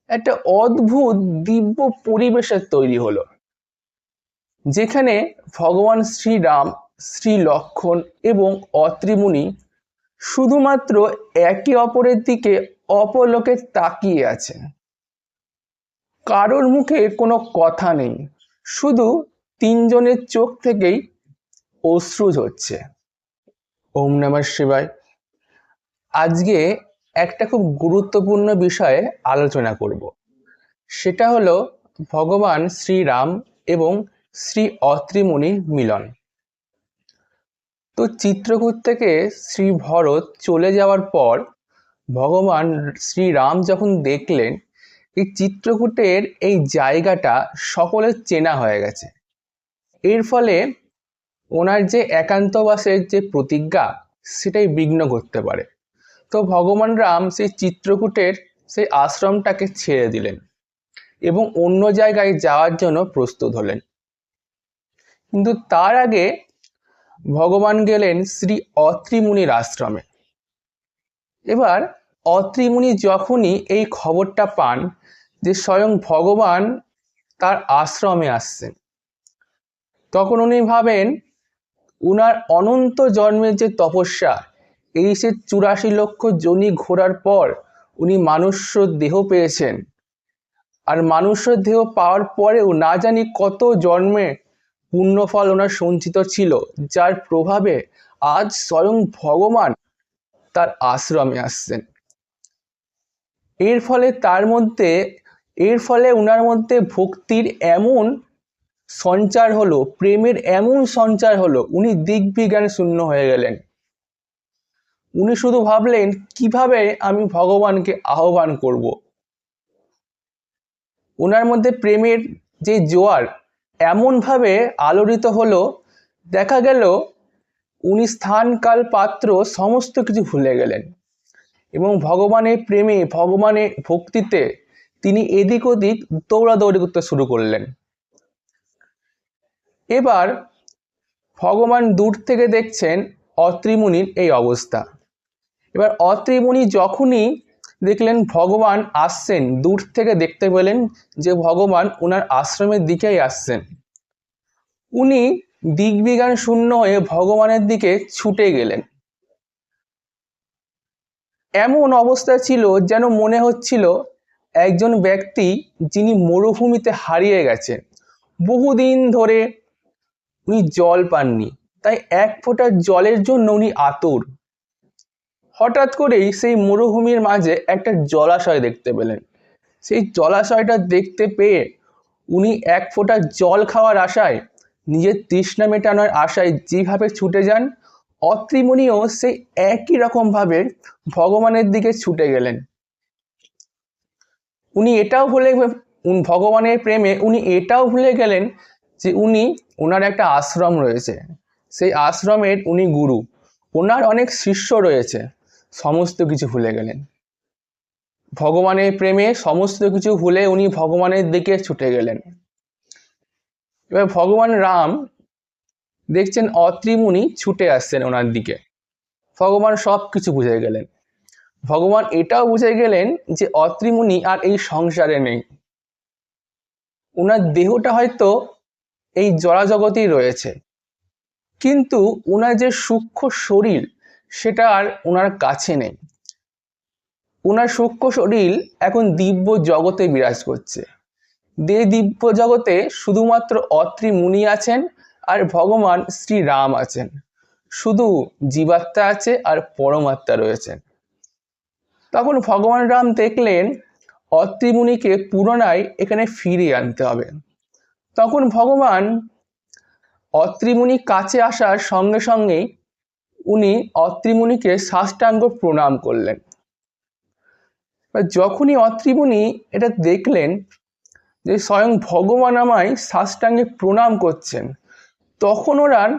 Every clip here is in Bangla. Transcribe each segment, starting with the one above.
একটা অদ্ভুত দিব্য পরিবেশের তৈরি হলো, যেখানে ভগবান শ্রীরাম, শ্রী লক্ষ্মণ এবং অত্রি মুনি শুধুমাত্র একে অপরের দিকে অপলকে তাকিয়ে আছেন। কারোর মুখে কোনো কথা নেই, শুধু তিনজনের চোখ থেকেই অশ্রু ঝরছে। ওম নমঃ শিবায়। আজকে একটা খুব গুরুত্বপূর্ণ বিষয়ে আলোচনা করব, সেটা হলো ভগবান শ্রীরাম এবং শ্রী অত্রি মুনির মিলন। তো চিত্রকূট থেকে শ্রী ভরত চলে যাওয়ার পর ভগবান শ্রীরাম যখন দেখলেন এই চিত্রকূটের এই জায়গাটা সকলের চেনা হয়ে গেছে, এর ফলে ওনার যে একান্তবাসের যে প্রতিজ্ঞা সেটাই বিঘ্ন করতে পারে। তো ভগবান রাম সেই চিত্রকূটের সেই আশ্রমটাকে ছেড়ে দিলেন এবং অন্য জায়গায় যাওয়ার জন্য প্রস্তুত হলেন। কিন্তু তার আগে ভগবান গেলেন শ্রী অত্রি মুনির আশ্রমে। এবার অত্রি মুনি যখনই এই খবরটা পান যে স্বয়ং ভগবান তার আশ্রমে আসছেন, তখন উনি ভাবেন উনার অনন্ত জন্মের যে তপস্যা, এই সে 84 লক্ষ যোনি ঘোরার পর উনি মানুষ্য দেহ পেয়েছেন, আর মানুষ্য দেহ পাওয়ার পরেও না জানি কত জন্মে পুণ্যফল ওনার সঞ্চিত ছিল, যার প্রভাবে আজ স্বয়ং ভগবান তার আশ্রমে আসছেন। এর ফলে উনার মধ্যে ভক্তির এমন সঞ্চার হলো, প্রেমের এমন সঞ্চার হলো, উনি দিগ্বিজ্ঞান শূন্য হয়ে গেলেন। উনি শুধু ভাবলেন কিভাবে আমি ভগবানকে আহ্বান করব। ওনার মধ্যে প্রেমের যে জোয়ার এমনভাবে আলোড়িত হলো, দেখা গেল উনি স্থান কাল পাত্র সমস্ত কিছু ভুলে গেলেন এবং ভগবানের প্রেমে, ভগবানের ভক্তিতে তিনি এদিক ওদিক দৌড়াদৌড়ি করতে শুরু করলেন। এবার ভগবান দূর থেকে দেখছেন অত্রি মুনির এই অবস্থা। এবার অত্রি মুনি যখনই দেখলেন ভগবান আসছেন, দূর থেকে দেখতে পেলেন যে ভগবান ওনার আশ্রমের দিকেই আসছেন, উনি দিগ্বিজ্ঞান শূন্য হয়ে ভগবানের দিকে ছুটে গেলেন। এমন অবস্থা ছিল যেন মনে হচ্ছিল একজন ব্যক্তি যিনি মরুভূমিতে হারিয়ে গেছেন, বহুদিন ধরে উনি জল পাননি, তাই এক ফোঁটা জলের জন্য উনি আতুর। হঠাৎ করেই সেই মরুভূমির মাঝে একটা জলাশয় দেখতে পেলেন। সেই জলাশয়টা দেখতে পেয়ে উনি এক ফোঁটা জল খাওয়ার আশায়, নিজের তৃষ্ণা মেটানোর আশায় যেভাবে ছুটে যান, অত্রি মুনিও সেই একই রকমভাবে ভগবানের দিকে ছুটে গেলেন। উনি এটাও ভুলে, ভগবানের প্রেমে উনি এটাও ভুলে গেলেন যে ওনার একটা আশ্রম রয়েছে, সেই আশ্রমের উনি গুরু, ওনার অনেক শিষ্য রয়েছে, সমস্ত কিছু ভুলে গেলেন। ভগবানের প্রেমে সমস্ত কিছু ভুলে উনি ভগবানের দিকে ছুটে গেলেন। এবার ভগবান রাম দেখছেন অত্রি মুনি ছুটে আসছেন ওনার দিকে। ভগবান সব কিছু বুঝে গেলেন। ভগবান এটাও বুঝে গেলেন যে অত্রি মুনি আর এই সংসারে নেই, ওনার দেহটা হয়তো এই জড়জগতেই রয়েছে, কিন্তু ওনার যে সূক্ষ্ম শরীর সেটা আর ওনার কাছে নেই। ওনার সূক্ষ্ম শরীর এখন দিব্য জগতে বিরাজ করছে। দিব্য জগতে শুধুমাত্র অত্রি মুনি আছেন আর ভগবান শ্রী রাম আছেন, শুধু জীবাত্মা আছে আর পরমাত্মা রয়েছেন। তখন ভগবান রাম দেখলেন অত্রি মুনিকে পুনরায় এখানে ফিরিয়ে আনতে হবে। তখন ভগবান অত্রি মুনি কাছে আসার সঙ্গে সঙ্গেই উনি অত্রি মুনিকে সাষ্টাঙ্গ প্রণাম করলেন। যখনই অত্রি মুনি এটা দেখলেন যে স্বয়ং ভগবান আমায় সাষ্টাঙ্গে প্রণাম করছেন, তখন ওনার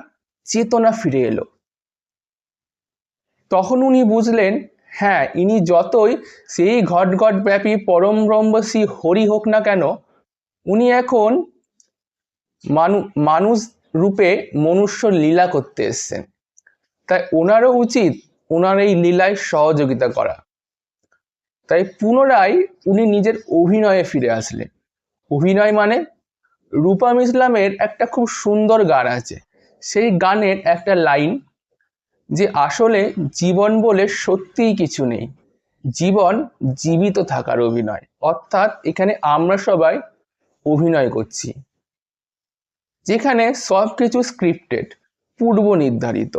চেতনা ফিরে এলো। তখন উনি বুঝলেন, হ্যাঁ, ইনি যতই সেই ঘট ঘট ব্যাপী পরম ব্রহ্ম শ্রী হরি হোক না কেন, উনি এখন মানুষ রূপে মনুষ্য লীলা করতে এসছেন, তাই ওনারও উচিত ওনার এই লীলায় সহযোগিতা করা। তাই পুনরায় উনি নিজের অভিনয়ে ফিরে আসলেন। অভিনয় মানে রূপম ইসলামের একটা খুব সুন্দর গান আছে, সেই গানের একটা লাইন যে আসলে জীবন বলে সত্যিই কিছু নেই, জীবন জীবিত থাকার অভিনয়। অর্থাৎ এখানে আমরা সবাই অভিনয় করছি, যেখানে সব কিছু স্ক্রিপ্টেড, পূর্ব নির্ধারিত।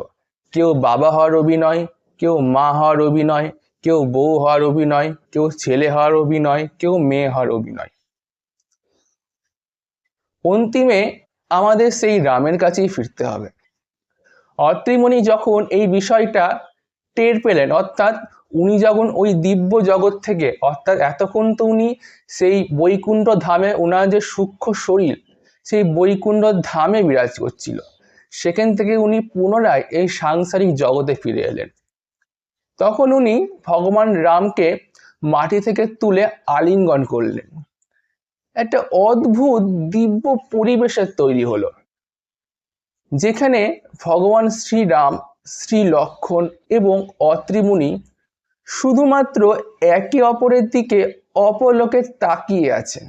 কেউ বাবা হওয়ার অভিনয়, কেউ মা হওয়ার অভিনয়, কেউ বউ হওয়ার অভিনয়, কেউ ছেলে হওয়ার অভিনয়, কেউ মেয়ে হওয়ার অভিনয়। অন্তিমে আমাদের সেই রামের কাছেই ফিরতে হবে। অত্রিমুনি যখন এই বিষয়টা টের পেলেন, অর্থাৎ উনি যখন ওই দিব্য জগৎ থেকে, অর্থাৎ এতক্ষণ তো উনি সেই বৈকুণ্ঠ ধামে, ওনার যে সূক্ষ্ম শরীর সেই বৈকুণ্ঠ ধামে বিরাজ করছিল, সেখান থেকে উনি পুনরায় এই সাংসারিক জগতে ফিরে এলেন। তখন উনি ভগবান রামকে মাটি থেকে তুলে আলিঙ্গন করলেন। একটা অদ্ভুত দিব্য পরিবেশের তৈরি হলো, যেখানে ভগবান শ্রীরাম, শ্রী লক্ষ্মণ এবং অত্রিমুনি শুধুমাত্র একে অপরের দিকে অপলকে তাকিয়ে আছেন।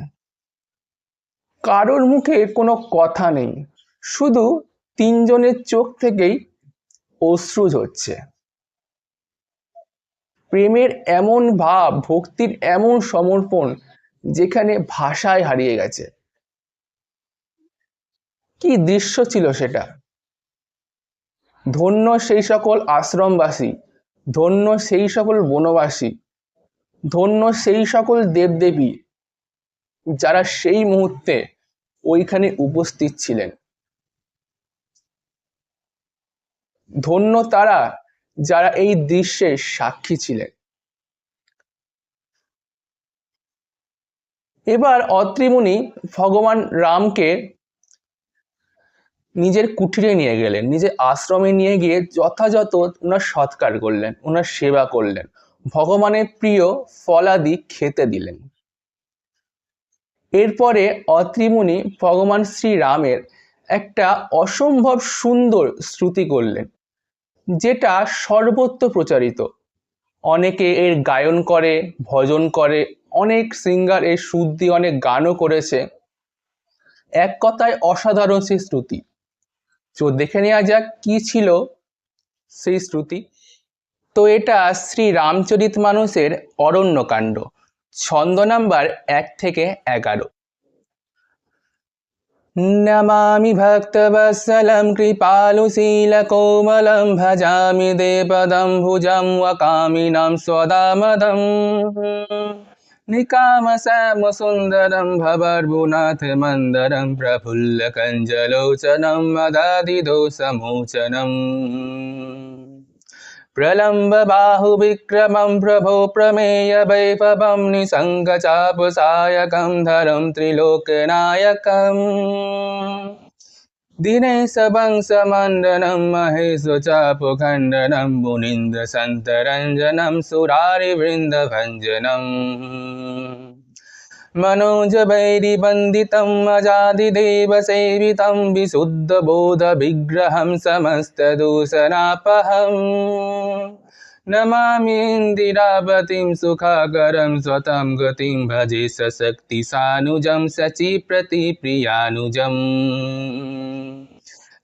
কারোর মুখে কোনো কথা নেই, শুধু তিনজনের চোখ থেকেই অশ্রু ঝরছে। প্রেমের এমন ভাব, ভক্তির এমন সমর্পণ, যেখানে ভাষায় হারিয়ে গেছে। কি দৃশ্য ছিল সেটা! ধন্য সেই সকল আশ্রমবাসী, ধন্য সেই সকল বনবাসী, ধন্য সেই সকল দেবদেবী যারা সেই মুহূর্তে ওইখানে উপস্থিত ছিলেন। ধন্য তারা যারা এই দৃশ্যের সাক্ষী ছিলেন। এবার অত্রিমুনি ভগবান রামকে নিজের কুঠিরে নিয়ে গেলেন, নিজের আশ্রমে নিয়ে গিয়ে যথাযথ ওনার সৎকার করলেন, ওনার সেবা করলেন, ভগবানের প্রিয় ফলাদি খেতে দিলেন। এরপরে অত্রিমুনি ভগবান শ্রীরামের একটা অসম্ভব সুন্দর শ্রুতি করলেন, যেটা সর্বত্র প্রচারিত। অনেকে এর গায়ন করে, ভজন করে, অনেক সিঙ্গার এর সুর দিয়ে অনেক গানও করেছে। এক কথায় অসাধারণ সেই শ্রুতি। তো দেখে নেওয়া যাক কি ছিল সেই শ্রুতি। তো এটা শ্রী রামচরিত মানুষের অরণ্যকাণ্ড, ছন্দ নাম্বার 1 থেকে 11। नमामि भक्तवत्सलं कृपालुशीलकोमलं भजामि देवपदं भुजं वकामिनं स्वदामदम् निकामश्यामसुन्दरं भवर्भुनाथमन्दरं प्रफुल्लकञ्जलोचनं मदादिदोषमोचनम् प्रलम्बबाहुविक्रमं प्रभो प्रमेयवैभवं निसङ्गचापसायकं धरं त्रिलोकनायकम् दिनेशवंशमण्डनं महेशचापखण्डनं मुनीन्द्रसन्तरञ्जनं सुरारिवृन्दभञ्जनम् मनोजवैरिवन्दितम् अजादिदेवसेवितं विशुद्धबोधविग्रहं समस्तदूषणापहम् नमामि इन्दिरावतीं सुखाकरं स्वतं गतिं भजे सशक्तिसानुजं शचीप्रतिप्रियानुजम्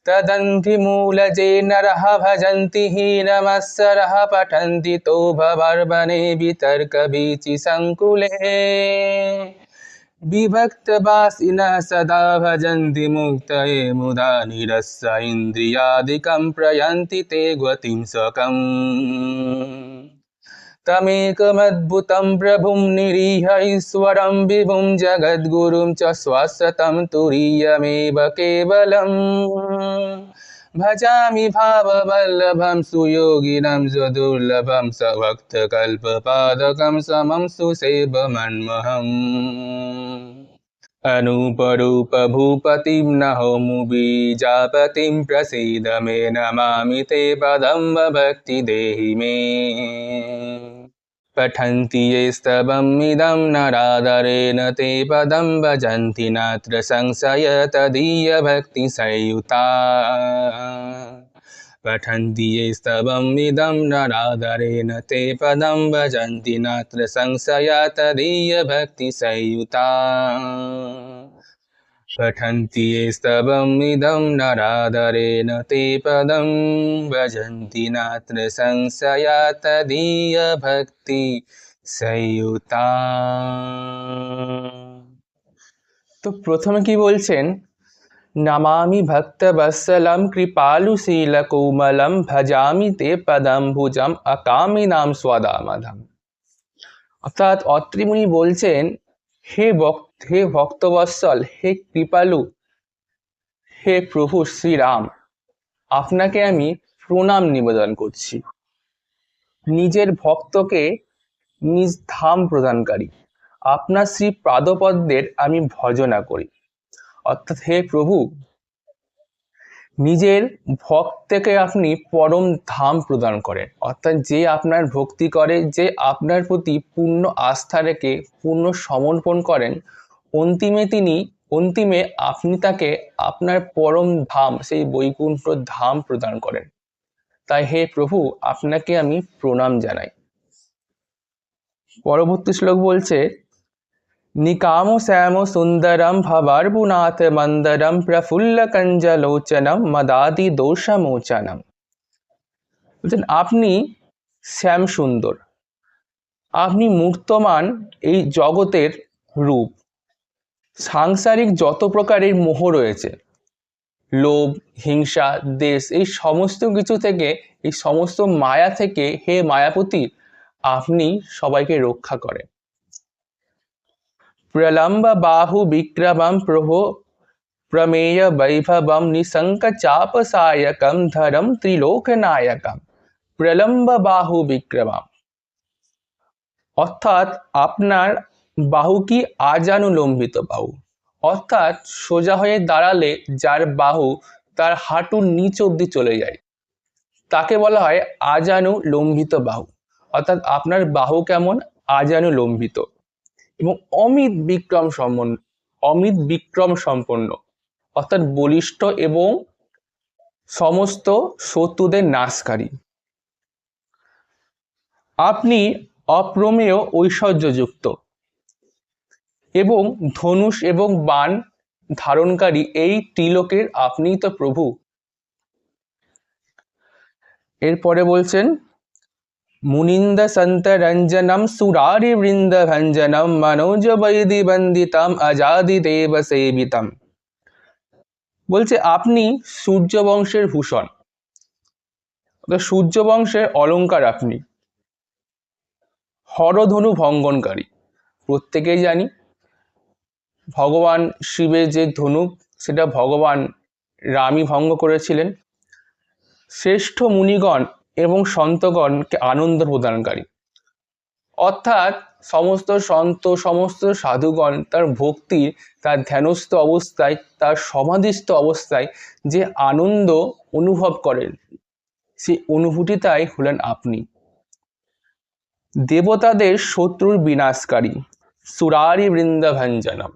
तदन्धिमूलजे नरः भजन्ति हीनमत्सरः पठन्ति तो भवर्बने वितर्कवीचिसङ्कुले विभक्तवासिनः सदा भजन्ति मुक्तये मुदा निरस्य इन्द्रियादिकं प्रयन्ति ते गतिं सकम् तमेकमद्भुतं प्रभुं निरीह ईश्वरं विभुं जगद्गुरुं च शाश्वतं तुरीयमेव केवलम् भजामि भाववल्लभं सुयोगिनं सुदुर्लभं सभक्तकल्पपादकं समं सुसेवमन्महम् अनूपरूपभूपतिं नहोमुबीजापतिं प्रसीद मे नमामि ते पदं भक्तिदेहि मे पठन्ति ये स्तवमिदं नरादरेण ते पदं भजन्ति नात्र संशय तदीयभक्तिसंयुता पठन्ति ये स्तवमिदं नरादरेण ते पदं भजन्ति नात्र संशया तदीयभक्तिसंयुता पठन्ति ये स्तवमिदं नरादरेण ते पदं भजन्ति नात्र संशया तदीयभक्तिसंयुता। তো প্রথমে কি বলছেন, नमामि भक्तवत्सलं कृपालुशीलकोमलं भजामि ते पदाम्बुजम् अकामिनां स्वदामधम्। অর্থাৎ অত্রিমুনি বলছেন, হে ভক্তবৎসল, হে কৃপালু, হে প্রভু শ্রীরাম, আপনাকে আমি প্রণাম নিবেদন করছি। নিজের ভক্তকে নিজ ধাম প্রদানকারী আপনার শ্রী পাদপদ্মের আমি ভজনা করি। অর্থাৎ হে প্রভু, নিজের ভক্তকে আপনি পরম ধাম প্রদান করেন। অর্থাৎ যে আপনার ভক্তি করে, যে আপনার প্রতি পূর্ণ আস্থা রেখে পূর্ণ সমর্পণ করেন, অন্তিমে আপনি তাকে আপনার পরম ধাম, সেই বৈকুণ্ঠ ধাম প্রদান করেন। তাই হে প্রভু, আপনাকে আমি প্রণাম জানাই। পরবর্তী শ্লোক বলছে, নিকাম শ্যাম সুন্দরম ভবার্বুনাথ মন্দরম প্রফুল্ল কঞ্জলোচনম মদাদি দোষমোচনম। বলছেন আপনি শ্যাম সুন্দর, আপনি মূর্তমান এই জগতের রূপ। সাংসারিক যত প্রকারের মোহ রয়েছে, লোভ, হিংসা, দেশ, এই সমস্ত কিছু থেকে, এই সমস্ত মায়া থেকে হে মায়াপতি, আপনি সবাইকে রক্ষা করেন। প্রলম্ব বাহু বিক্রমম প্রভো প্রমেয় বৈভবম নিশঙ্ক চাপ সায়কম ধরম ত্রিলোকনায়কম। প্রলম্ব বাহু বিক্রমম, অর্থাৎ আপনার বাহু কি আজানুলম্বিত বাহু, অর্থাৎ সোজা হয়ে দাঁড়ালে যার বাহু তার হাঁটুর নিচ অবধি চলে যায়, তাকে বলা হয় আজানুলম্বিত বাহু। অর্থাৎ আপনার বাহু কেমন? আজানুলম্বিত। এবং অমিত বিক্রম সম্পন্ন, অর্থাৎ বলিষ্ঠ এবং সমস্ত শত্রুদের নাশকারী। আপনি অপ্রমেয় ঐশ্বর্যযুক্ত এবং ধনুষ এবং বাণ ধারণকারী, এই ত্রিলোকের আপনিই তো প্রভু। এরপরে বলছেন, মুনিন্দ সন্তরঞ্জনম সুরারি বৃন্দ ভঞ্জনম মনোজ বৈদি বন্দিতম আজাদি দেব সেবিতম। বলছে আপনি সূর্যবংশের ভূষণ, সূর্যবংশের অলঙ্কার আপনি, হরধনু ভঙ্গনকারী। প্রত্যেকেই জানি ভগবান শিবের যে ধনুক, সেটা ভগবান রামই ভঙ্গ করেছিলেন। শ্রেষ্ঠ মুনিগণ এবং সন্তগণকে আনন্দ প্রদানকারী, অর্থাৎ সমস্ত সন্ত, সমস্ত সাধুগণ তার ভক্তির, তার ধ্যানস্থ অবস্থায়, তার সমাধিস্থ অবস্থায় যে আনন্দ অনুভব করেন, সেই অনুভূতিটাই হলেন আপনি। দেবতাদের শত্রুর বিনাশকারী, সুরারি বৃন্দভঞ্জনম,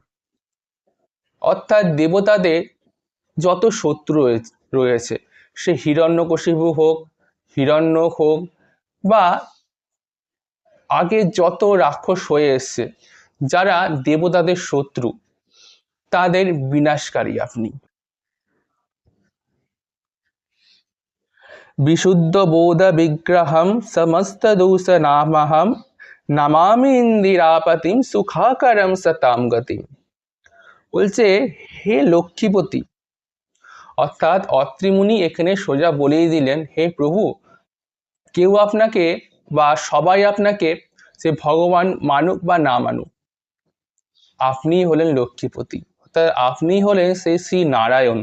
অর্থাৎ দেবতাদের যত শত্রু রয়েছে, সে হিরণ্যকশিপু হোক, হিরণ্যক হোক, বা আগে যত রাক্ষস হয়ে এসছে, যারা দেবতাদের শত্রু, তাদের বিনাশকারী আপনি। বিশুদ্ধ বোধ বিগ্রহম সমস্ত দোষ নামহম নমামি ইন্দিরাপতিম সুখাকরম সতাম গতিম। বলছে হে লক্ষ্মীপতি, অর্থাৎ অত্রিমুনি এখানে সোজা বলেই দিলেন, হে প্রভু, কেউ আপনাকে বা সবাই আপনাকে, সে ভগবান মানুক বা না মানুক, আপনি হলেন লক্ষ্মীপতি, অর্থাৎ আপনি হলেন সেই শ্রী নারায়ণ।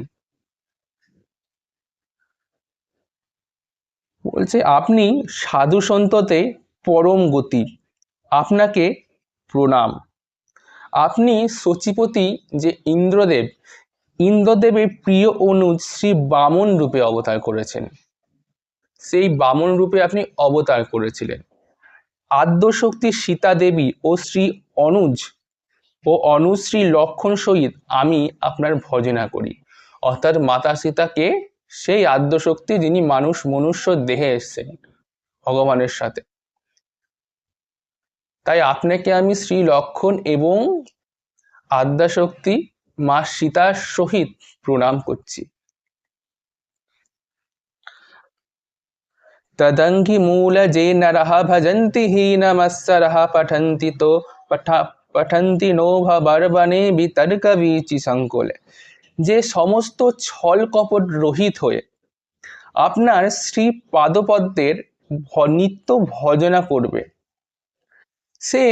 বলছে আপনি সাধু সন্ততে পরম গতি, আপনাকে প্রণাম। আপনি সচিপতি যে ইন্দ্রদেবের প্রিয় অনুজ শ্রী বামন রূপে অবতার করেছেন, সেই বামন রূপে আপনি অবতার করেছিলেন। আদ্যশক্তি সীতা দেবী ও শ্রী অনুজ শ্রী লক্ষণ সহিত আমি আপনার ভজনা করি। অর্থাৎ মাতা সীতাকে সেই আদ্যশক্তি যিনি মনুষ্য দেহে এসেছেন ভগবানের সাথে। তাই আপনাকে আমি শ্রী লক্ষণ এবং আদ্যাশক্তি মা সীতার সহিত প্রণাম করছি। তদঙ্ঘি মূল যে নরঃ ভজন্তি হীনমৎসরঃ পঠন্তি নো ভবর্বণে বিতর্ক বীচি সংকুলে। যে সমস্ত ছল কপট রহিত হয়ে আপনার শ্রী পাদপদ্মের নিত্য ভজনা করবে, সে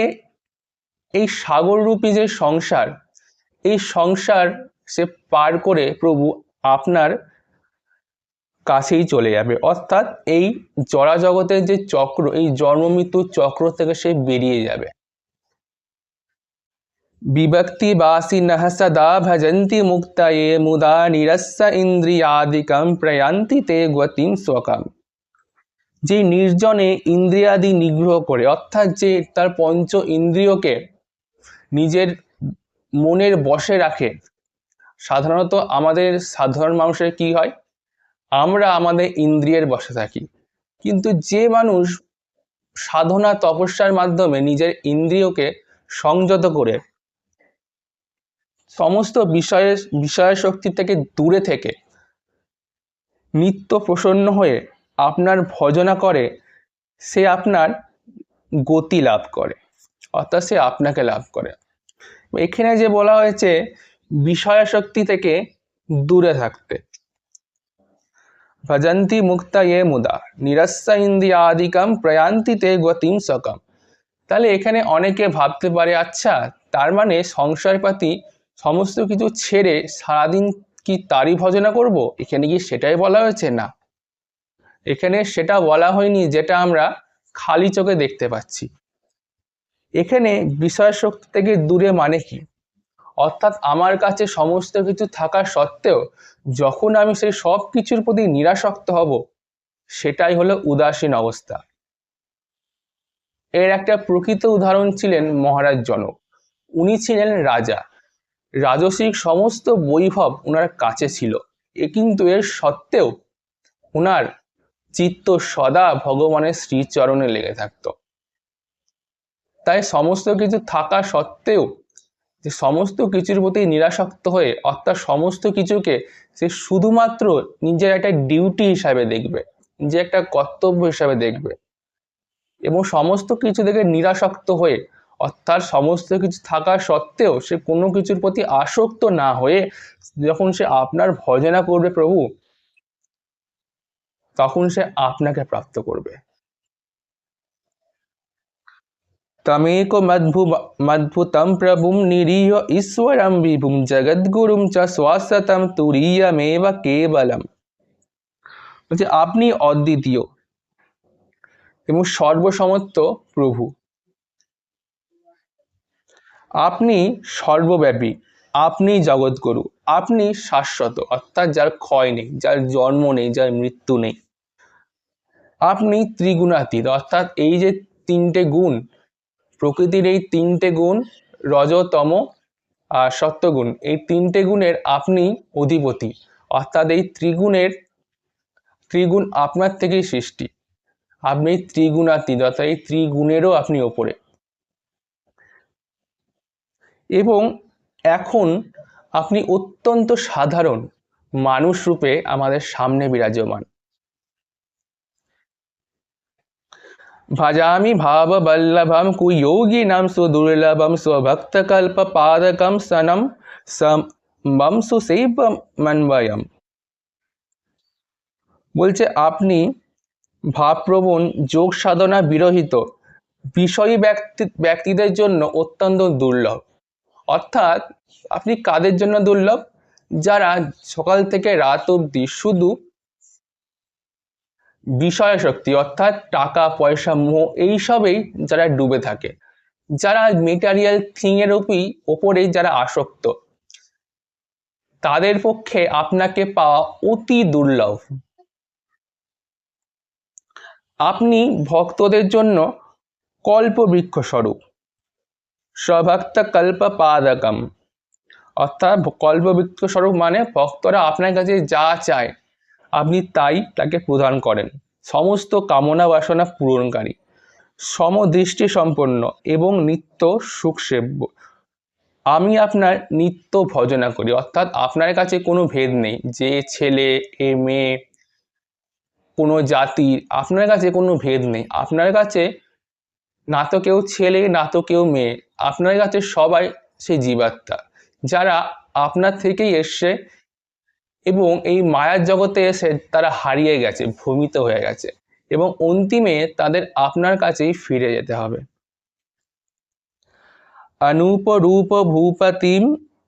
এই সাগররূপী যে সংসার, এই সংসার সে পার করে প্রভু আপনার কাছেই চলে যাবে। অর্থাৎ এই জড়া জগতের যে চক্র, এই জন্ম মৃত্যুর চক্র থেকে সে বেরিয়ে যাবে। বিভক্তি বাসিনঃ সদা ভজন্তি মুক্তয়ে মুদা নিরস্য ইন্দ্রিয়াদিকম প্রয়ান্তি তে গতিম স্বকাম। যে নির্জনে ইন্দ্রিয়াদি নিগ্রহ করে, অর্থাৎ যে তার পঞ্চ ইন্দ্রিয়কে নিজের মনের বশে রাখে। সাধারণত আমাদের সাধারণ মানুষের কি হয়, আমরা আমাদের ইন্দ্রিয়ের বশে থাকি, কিন্তু যে মানুষ সাধনা তপস্যার মাধ্যমে নিজের ইন্দ্রিয়কে সংযত করে সমস্ত বিষয় শক্তি থেকে দূরে থেকে নিত্য প্রসন্ন হয়ে আপনার ভজনা করে, সে আপনার গতি লাভ করে, অর্থাৎ সে আপনাকে লাভ করে। এখানে যে বলা হয়েছে বিষয়াসক্তি থেকে দূরে থাকতে, ভজন্তি মুক্তয়ে মুদা নিরস্য ইন্দ্রিয়াদিকম প্রয়ান্তি তে গতিম স্বকাম। তাহলে এখানে অনেকে ভাবতে পারে, আচ্ছা তার মানে সংসারপাতি সমস্ত কিছু ছেড়ে সারাদিন কি তারই ভজনা করব? এখানে কি সেটাই বলা হয়েছে? না, এখানে সেটা বলা হয়নি যেটা আমরা খালি চোখে দেখতে পাচ্ছি। এখানে বিষয় শক্তি থেকে দূরে মানে কি, অর্থাৎ আমার কাছে সমস্ত কিছু থাকা সত্ত্বেও যখন আমি সেই সব কিছুর প্রতি নিরাসক্ত হব, সেটাই হলো উদাসীন অবস্থা। এর একটা প্রকৃত উদাহরণ ছিলেন মহারাজ জনক। উনি ছিলেন রাজা, রাজসিক সমস্ত বৈভব ওনার কাছে ছিল, কিন্তু এর সত্ত্বেও ওনার চিত্ত সদা ভগবানের শ্রীচরণে লেগে থাকত। তাই সমস্ত কিছু থাকা সত্ত্বেও যে সমস্ত কিছুর প্রতি নিরাসক্ত হয়ে, অর্থাৎ সমস্ত কিছুকে সে শুধুমাত্র নিজের একটা ডিউটি হিসাবে দেখবে, নিজের একটা কর্তব্য হিসাবে দেখবে, এবং সমস্ত কিছু থেকে নিরাসক্ত হয়ে, অর্থাৎ সমস্ত কিছু থাকা সত্ত্বেও সে কোনো কিছুর প্রতি আসক্ত না হয়ে যখন সে আপনার ভজনা করবে প্রভু, তখন সে আপনাকে প্রাপ্ত করবে। তমেক মদ্ভুতম প্রভুম নিরীহ ঈশ্বরম বিভুম জগদ্গুরুম চ শ্বাসতম তুরীয়মেব কেবলম। বলছে আপনি অদ্বিতীয় এবং সর্বসমর্থ প্রভু, আপনি সর্বব্যাপী, আপনি জগৎগুরু, আপনি শাশ্বত, অর্থাৎ যার ক্ষয় নেই, যার জন্ম নেই, যার মৃত্যু নেই। আপনি ত্রিগুণাতীত, অর্থাৎ এই যে তিনটে গুণ, প্রকৃতির এই তিনটে গুণ, রজ তম আর সত্যগুণ, এই তিনটে গুণের আপনি অধিপতি, অর্থাৎ এই ত্রিগুণ আপনার থেকেই সৃষ্টি। আপনি ত্রিগুণাতীত, অর্থাৎ এই ত্রিগুণেরও আপনি ওপরে। এবং এখন আপনি অত্যন্ত সাধারণ মানুষ রূপে আমাদের সামনে বিরাজমান। ভজামি ভাব বল্লভম কুয়োগিনাম সুদুর্লভম স্বভক্তকল্প পাদকম সনম মম সুসেব মন্বয়ম। বলছে আপনি ভাবপ্রবণ, যোগ সাধনা বিরহিত বিষয়ী ব্যক্তিদের জন্য অত্যন্ত দুর্লভ। অর্থাৎ আপনি কাদের জন্য দুর্লভ? যারা সকাল থেকে রাত অবধি শুধু বিষয় শক্তি, অর্থাৎ টাকা পয়সা মোহ এইসবেই যারা ডুবে থাকে, যারা মেটারিয়াল থিং এর ওপরেই যারা আসক্ত, তাদের পক্ষে আপনাকে পাওয়া অতি দুর্লভ। আপনি ভক্তদের জন্য কল্পবৃক্ষ স্বরূপ, স্বভক্ত কল্প পাদকম, অর্থাৎ কল্পবৃক্ষ স্বরূপ মানে ভক্তরা আপনার কাছে যা চায় আপনি তাই তাকে প্রদান করেন, সমস্ত কামনা বাসনা পূরণকারী, সমদৃষ্টি সম্পন্ন এবং নিত্য সুখসেব্য। আমি আপনার নিত্য ভজনা করি, অর্থাৎ আপনার কাছে কোনো ভেদ নেই, যে ছেলে এ মেয়ে, কোনো জাতির আপনার কাছে কোনো ভেদ নেই। আপনার কাছে না তো কেউ ছেলে না তো কেউ মেয়ে, আপনার কাছে সবাই সেই জীবাত্মা, যারা আপনার থেকেই এসছে এবং এই মায়ার জগতে এসে তারা হারিয়ে গেছে, ভ্রমিত হয়ে গেছে, এবং অন্তিমে তাদের আপনার কাছেই ফিরে যেতে হবে। अनूप रूप भूपतिम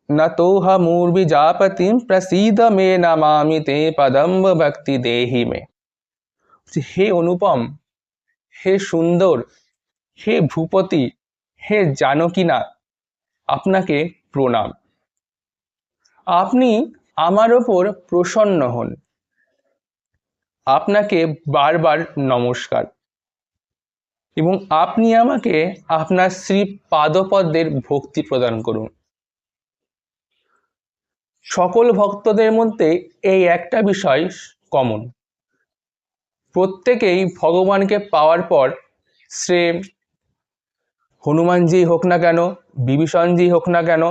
नतोहमूर्विजापतिम प्रसीद मे नमामि ते पदम्ब भक्ति देहि में। হে অনুপম, হে সুন্দর, হে ভূপতি, হে জানকীনাথ, আপনাকে প্রণাম। আপনি আমার ওপর প্রসন্ন হন, আপনাকে বারবার নমস্কার, এবং আপনি আমাকে আপনার শ্রী পাদপদ্মের ভক্তি প্রদান করুন। সকল ভক্তদের মধ্যে এই একটা বিষয় কমন, প্রত্যেকেই ভগবানকে পাওয়ার পর সে হনুমানজি হোক না কেন, বিভীষণজি হোক না কেন,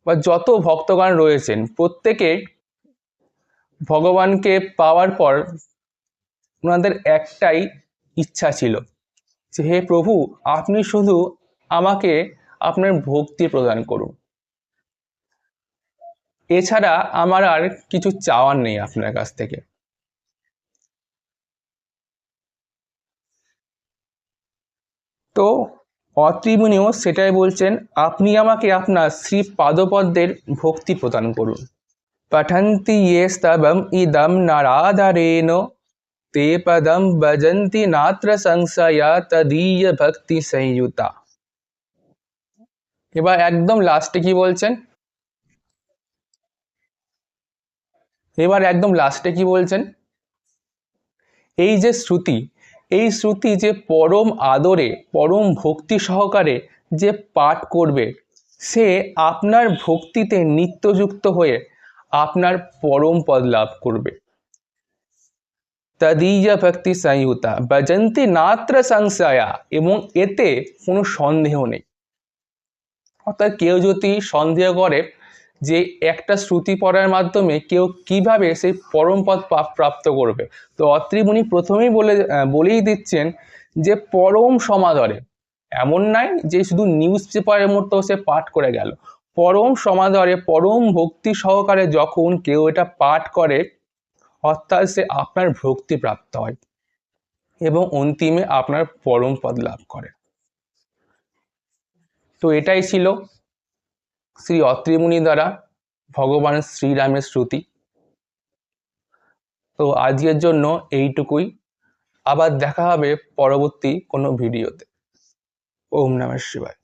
বা যত ভক্তগণ রয়েছেন, প্রত্যেকে ভগবানকে পাওয়ার পর ওনাদের একটাই ইচ্ছা ছিল যে হে প্রভু, আপনি শুধু আমাকে আপনার ভক্তি প্রদান করুন, এছাড়া আমার আর কিছু চাওয়ার নেই আপনার কাছ থেকে। তো অত্রি মুনিও সেটাই বলছেন, আপনি আমাকে আপনার শ্রী পাদপদ্মের ভক্তি প্রদান করুন। পঠন্তি ইয়ে স্তবম ইদম নারাধারেণ ते पदम भजन्ति नात्र संशया तदीय भक्ति संयुता। এবার একদম লাস্টে কি বলছেন, এই যে শ্রুতি, এই শ্রুতি যে পরম আদরে পরম ভক্তি সহকারে যে পাঠ করবে, সে আপনার ভক্তিতে নিত্যযুক্ত হয়ে আপনার পরম পদ লাভ করবে। তদীয় ভক্তি সংযুতা ভজন্তি নাত্র সংশয়া, এবং এতে কোনো সন্দেহ নেই। অর্থাৎ কেউ যদি সন্দেহ করে যে একটা শ্রুতি পড়ার মাধ্যমে কেউ কিভাবে সেই পরম পদ প্রাপ্ত করবে, তো অত্রি মুনি প্রথমেই বলেই দিচ্ছেন যে পরম সমাদরে, এমন নয় যে শুধু নিউজ পেপারের মতো সে পাঠ করে গেল, পরম সমাদরে পরম ভক্তি সহকারে যখন কেউ এটা পাঠ করে, অর্থাৎ সে আপনার ভক্তি প্রাপ্ত হয় এবং অন্তিমে আপনার পরম পদ লাভ করে। তো এটাই ছিল শ্রী অত্রি মুনি দ্বারা ভগবান শ্রীরামের শ্রুতি। তো আজকের জন্য এইটুকুই, আবার দেখা হবে পরবর্তী কোনো ভিডিওতে। ওম নমঃ শিবায়।